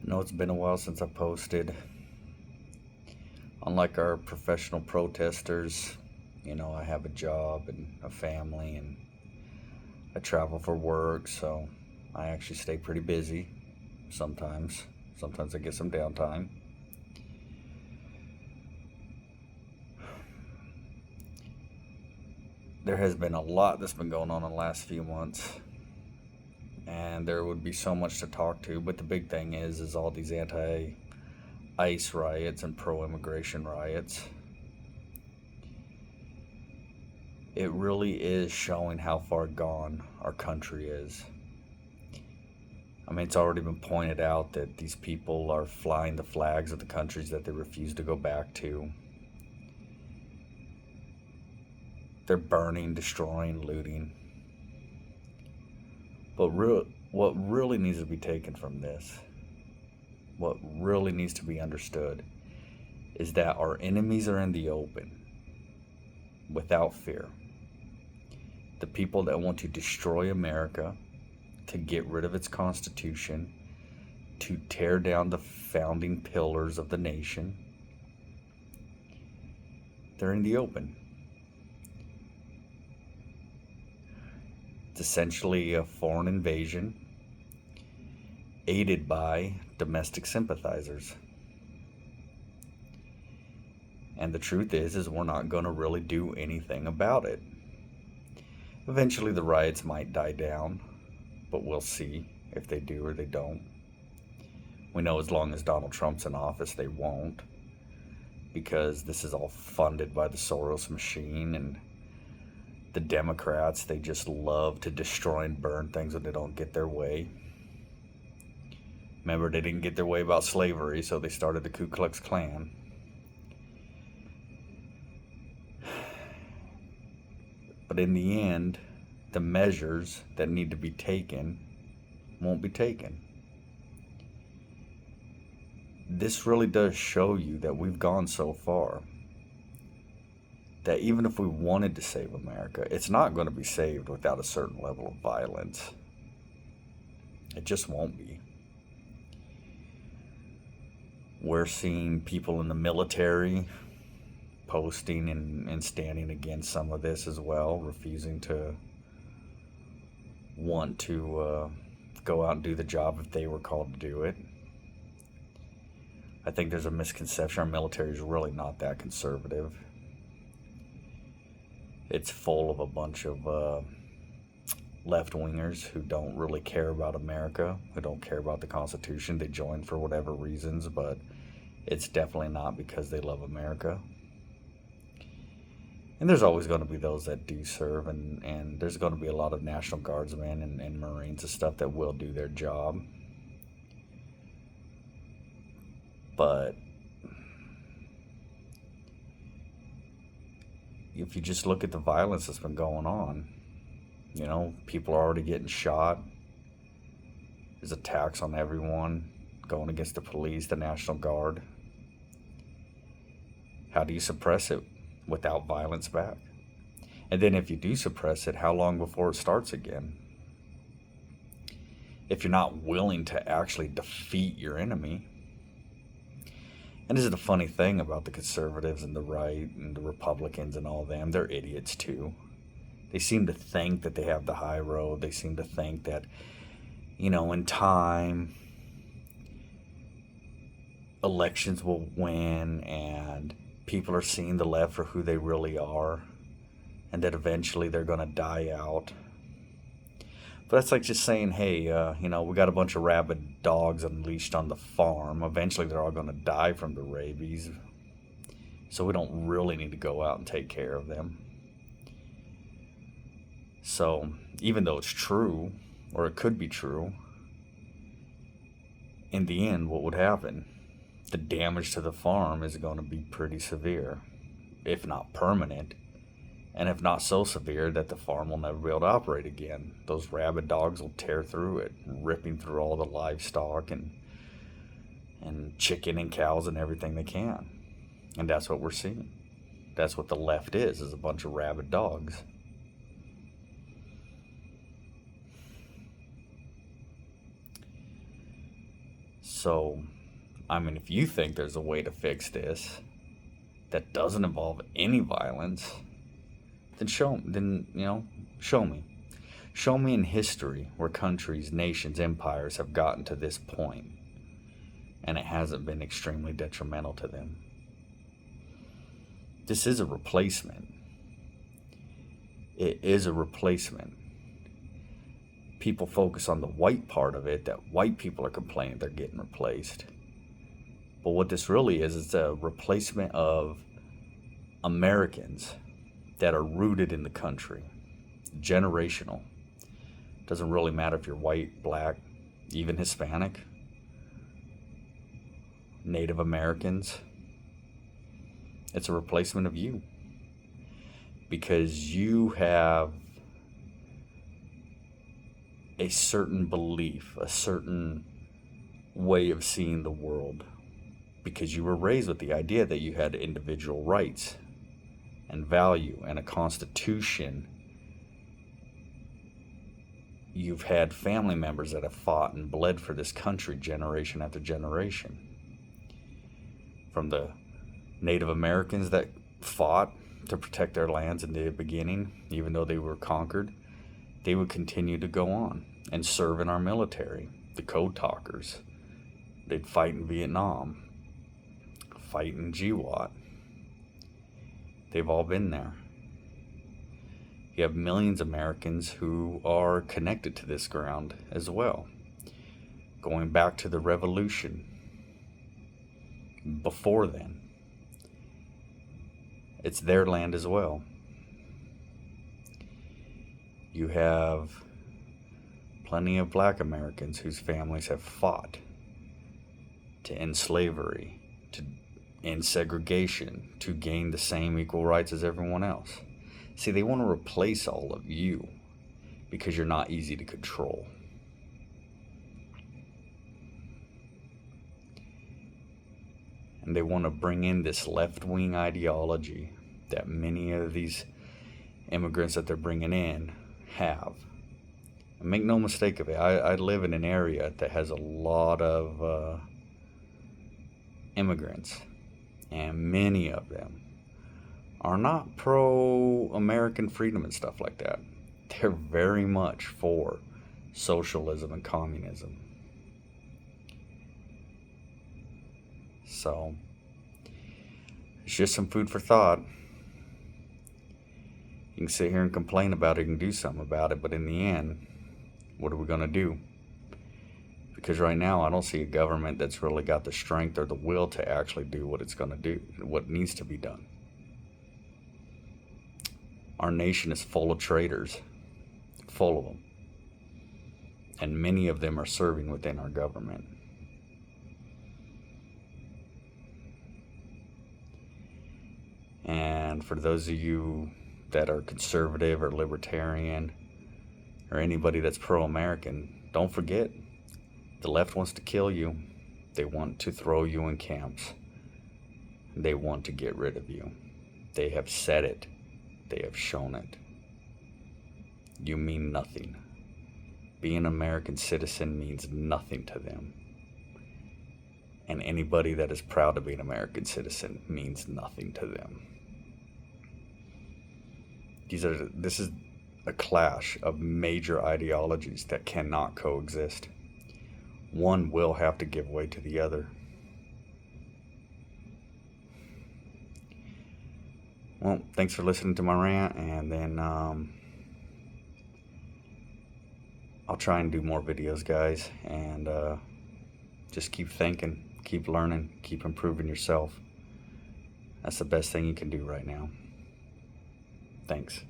know it's been a while since I posted. Unlike our professional protesters, I have a job and a family and I travel for work, so I actually stay pretty busy sometimes. Sometimes I get some downtime. There has been a lot that's been going on in the last few months, and there would be so much to talk to, but the big thing is all these anti-ICE riots and pro-immigration riots. It really is showing how far gone our country is. I mean, it's already been pointed out that these people are flying the flags of the countries that they refuse to go back to. They're burning, destroying, looting. But what really needs to be taken from this, what really needs to be understood, is that our enemies are in the open without fear. The people that want to destroy America, to get rid of its Constitution, to tear down the founding pillars of the nation, they're in the open. It's essentially a foreign invasion aided by domestic sympathizers. And the truth is we're not going to really do anything about it. Eventually the riots might die down, but we'll see if they do or they don't. We know as long as Donald Trump's in office, they won't, because this is all funded by the Soros machine, and the Democrats, they just love to destroy and burn things when they don't get their way. Remember, they didn't get their way about slavery, so they started the Ku Klux Klan. But in the end, the measures that need to be taken won't be taken. This really does show you that we've gone so far that even if we wanted to save America, it's not going to be saved without a certain level of violence. It just won't be. We're seeing people in the military posting and standing against some of this as well, refusing to want to go out and do the job if they were called to do it. I think there's a misconception our military is really not that conservative. It's full of a bunch of left-wingers who don't really care about America, who don't care about the Constitution. They join for whatever reasons, but it's definitely not because they love America. And there's always going to be those that do serve, and there's going to be a lot of National Guardsmen and Marines and stuff that will do their job. But if you just look at the violence that's been going on, people are already getting shot. There's attacks on everyone going against the police, the National Guard. How do you suppress it without violence back? And then if you do suppress it, how long before it starts again? If you're not willing to actually defeat your enemy. And this is the funny thing about the conservatives and the right and the Republicans and all them. They're idiots too. They seem to think that they have the high road. They seem to think that, in time, elections will win and people are seeing the left for who they really are, and that eventually they're going to die out. But that's like just saying, hey, we got a bunch of rabid dogs unleashed on the farm. Eventually they're all going to die from the rabies. So we don't really need to go out and take care of them. So even though it's true, or it could be true, in the end, what would happen? The damage to the farm is going to be pretty severe, if not permanent. And if not so severe that the farm will never be able to operate again. Those rabid dogs will tear through it, ripping through all the livestock and chicken and cows and everything they can. And that's what we're seeing. That's what the left is a bunch of rabid dogs. So, I mean, if you think there's a way to fix this that doesn't involve any violence, then show me. Show me in history where countries, nations, empires have gotten to this point and it hasn't been extremely detrimental to them. This is a replacement. It is a replacement. People focus on the white part of it, that white people are complaining they're getting replaced. But what this really is, it's a replacement of Americans that are rooted in the country. Generational. Doesn't really matter if you're white, black, even Hispanic, Native Americans. It's a replacement of you. Because you have a certain belief, a certain way of seeing the world. Because you were raised with the idea that you had individual rights and value and a constitution. You've had family members that have fought and bled for this country generation after generation. From the Native Americans that fought to protect their lands in the beginning, even though they were conquered, they would continue to go on and serve in our military. The code talkers, they'd fight in Vietnam, fight in GWOT. They've all been there. You have millions of Americans who are connected to this ground as well. Going back to the revolution, before then, it's their land as well. You have plenty of black Americans whose families have fought to end slavery, to end segregation, to gain the same equal rights as everyone else. See, they want to replace all of you because you're not easy to control. And they want to bring in this left-wing ideology that many of these immigrants that they're bringing in have. And make no mistake of it, I live in an area that has a lot of immigrants, and many of them are not pro-American freedom and stuff like that. They're very much for socialism and communism. So, it's just some food for thought. You can sit here and complain about it and do something about it, but in the end, what are we going to do? Because right now, I don't see a government that's really got the strength or the will to actually do what it's going to do, what needs to be done. Our nation is full of traitors, full of them. And many of them are serving within our government. And for those of you that are conservative or libertarian or anybody that's pro-American, don't forget, the left wants to kill you. They want to throw you in camps. They want to get rid of you. They have said it. They have shown it. You mean nothing. Being an American citizen means nothing to them. And anybody that is proud to be an American citizen means nothing to them. This is a clash of major ideologies that cannot coexist. One will have to give way to the other. Well, thanks for listening to my rant, and then I'll try and do more videos, guys, and just keep thinking, keep learning, keep improving yourself. That's the best thing you can do right now. Thanks.